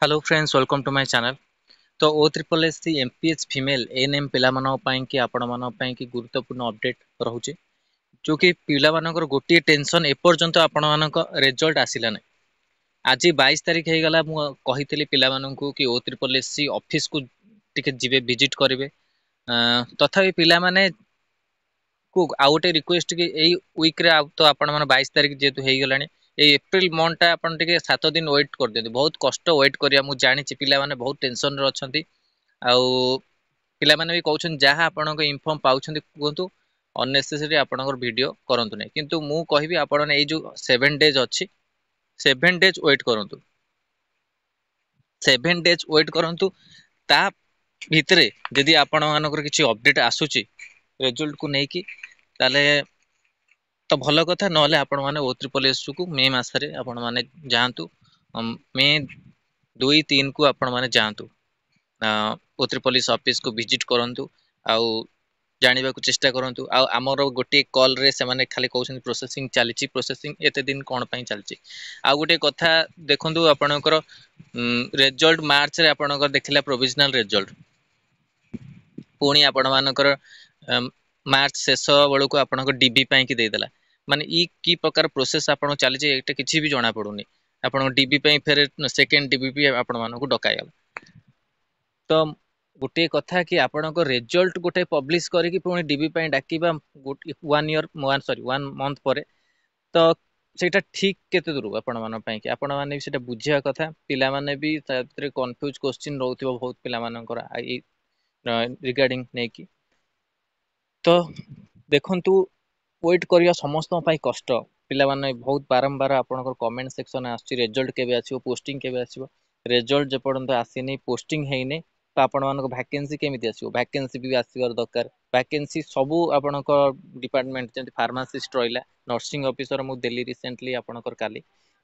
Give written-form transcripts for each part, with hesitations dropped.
Hello friends welcome to my channel. तो O triple S C MPH female ANM पिला मानक पई कि आपण मानक पई कि गुरुत्वपूर्ण अपडेट रहउची जो कि पिला मानकर गोटी टेंशन एपर्यंत आपण मानक रिजल्ट आसिला नै। आज 22 तारिख हे गला मु कहितली पिला माननकु कि ओ ट्रिपल एस सी ऑफिस को टिके जिवे विजिट करिवे। तथापि पिला माने को आउटे रिक्वेस्ट कि एई वीक रे तो आपण माने 22 तारिख जेतु हे गलानी ए एप्रिल मंथ टा आपण टिके 7 दिन वेट कर देते। बहुत कष्ट वेट करिया मु जानि छि पिला माने बहुत टेंशन रे अछंती। आउ पिला माने भी कहउछन जहा आपण को इन्फॉर्म पाउछंती कहंतु अननेसेसरी आपणकर वीडियो करंतु नै। किंतु मु कहिबी आपण ए जो 7 डेज अछि 7 डेज वेट करंतु 7 डेज वेट करंतु ता भितरे यदि आपण मानकर किछि अपडेट आसुची रिजल्ट को नै कि ताले तो भल कथा नहले आपण माने ओ ट्रिपल एस को मे मासरे आपण माने जांतु मे 2-3 को आपण माने जांतु ओ ट्रिपल एस ऑफिस को विजिट करंतु आउ जानिबा को चेष्टा करंतु। आ हमर गोटे कॉल रे से माने खाली कहउछन प्रोसेसिंग चलीची प्रोसेसिंग एते दिन कोन पई चलची। आ गोटे कथा देखंतु आपणकर रिजल्ट मार्च रे आपणकर देखिला प्रोविजनल रिजल्ट पुणी आपण मानकर मार्च शेष बेलू को आपणकर डीबी पई कि देदेला माने ई की प्रकार प्रोसेस आपण चली जे एटा किछि भी जणा पडुनी। आपण डीबी पई फेर सेकंड डीबी भी आपण मानको डकायला। तो गोटे कथा कि आपणकर रिजल्ट गोटे पब्लिश करी कि पुणी डीबी पई डाकिबा 1 मंथ परे तो सेटा ठीक केते दूर आपण मान पई कि आपण माने सेटा बुझिया कथा। पिला माने भी तात्रे कंफ्यूज क्वेश्चन रहउथिबो बहुत पिला मानकर आई रिगार्डिंग नै कि। तो देखंतु वेट करिया समस्त पाई कष्ट पिला माने बहुत बारंबार आपनकर कमेंट सेक्शन आछि रिजल्ट केबे आछिबो पोस्टिंग केबे आछिबो रिजल्ट जे पर्यंत आसीनी पोस्टिंग हेइने तो आपण मानको वैकेंसी केमिति आछिबो वैकेंसी भी आसीबार दरकार। वैकेंसी सबु आपनकर डिपार्टमेंट जेंति फार्मासिस्ट रहिला नर्सिंग ऑफिसर मु दिल्ली रिसेंटली आपनकर काली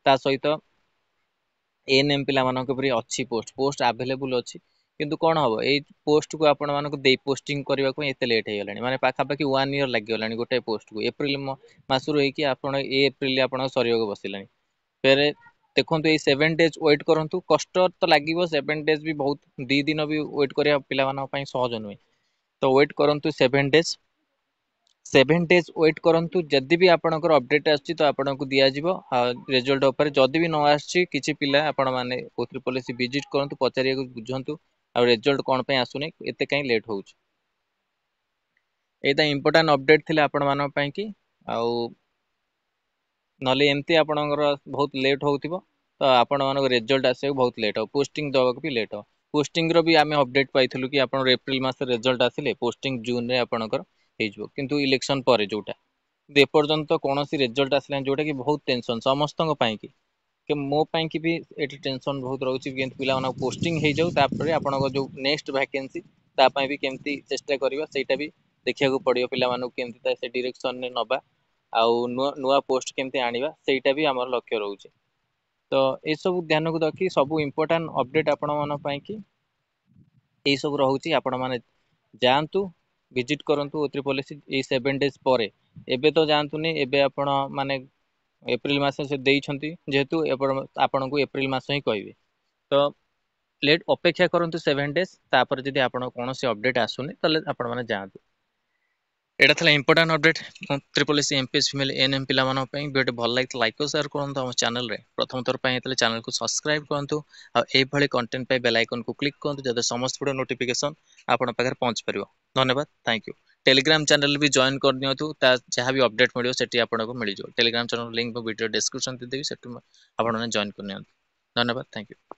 ता सहित एएनएम पिला मानको परि अछि पोस्ट अवेलेबल अछि। किंतु कोन हबो ए पोस्ट को आपण मानको दे पोस्टिंग करबा को एते लेट हे गलानी माने पाखा पाखी 1 ईयर लागि गलानी गोटे पोस्ट को एप्रिल मासुर हे कि आपण ए एप्रिल आपण सरियोग बसिलानी। फेर देखंतु ए 7 डेज वेट करंतु कष्ट तो लागिवो 7 डेज भी बहुत 2 दिन भी वेट करिया पिला मानक पई सहज नुय। तो वेट करंतु 7 डेज वेट करंतु जदि भी आपनकर अपडेट आछि तो आपनको दिया जिवो रिजल्ट ऊपर जदि भी न आछि किछि पिला आपण माने ओ ट्रिपल एस विजिट करंतु पचारिया को बुझंतु आ रिजल्ट कोन पई आसुने एते काई लेट होउछ। एटा इंपोर्टेंट अपडेट थिले आपण मानक पई कि आउ नले एमती आपणकर बहुत लेट होउतिबो तो आपण मानक रिजल्ट आसे बहुत लेट हो पोस्टिंग दबक भी लेट हो। पोस्टिंग रो भी आमे अपडेट पाइथिलु कि आपण एप्रिल मास रिजल्ट आसिले पोस्टिंग जून रे आपणकर हेजबो किंतु इलेक्शन परे जोटा दे पर्यंत कोनोसी रिजल्ट आसिला जोटा कि बहुत टेंशन समस्तक पई कि मो पई कि भी एटी टेंशन बहुत रहउची कि पिला मानक पोस्टिंग हे जाउ तापर आपणक जो नेक्स्ट वैकेंसी ता पई भी केमती चेष्टा करिवा सेटा भी देखिया को पड़ियो पिला मानक केमती से डायरेक्शन ने नबा आउ नुआ पोस्ट केमती आनिबा सेटा भी हमर लक्ष्य रहउची। तो ए सब ध्यान को रखी सब इंपोर्टेंट अपडेट आपण मन पई कि ए सब रहउची आपण माने जानतु विजिट करंतु ओ ट्रिपल एस ए 7 डेज परे एबे तो जानतुनी एबे आपण माने एप्रिल मास से देइछंती जेहेतु आपण को एप्रिल मास ही कहबे। तो लेट अपेक्षा करंतु 7 डेज तापर जदि आपण कोनोसी अपडेट आसुनी तले आपण माने जानतु। एटा थला important update triple S MPS female ANM पिला मानक पई वीडियो भल लाइक लाइक और शेयर करंतु हम चैनल रे प्रथम थर पई तले चैनल को सब्सक्राइब करंतु आ ए भली कंटेंट पे बेल आइकन को क्लिक करंतु जदे समस्त वीडियो नोटिफिकेशन आपण पाखर पहुंच परिबो। धन्यवाद थैंक यू। टेलीग्राम चैनल भी जॉइन कर नियतु ता जहां भी अपडेट मिलियो सेठी आपण को मिल जो Telegram channel link video description दे देबी सेठी आपण ने जॉइन कर नियतु। धन्यवाद थैंक यू।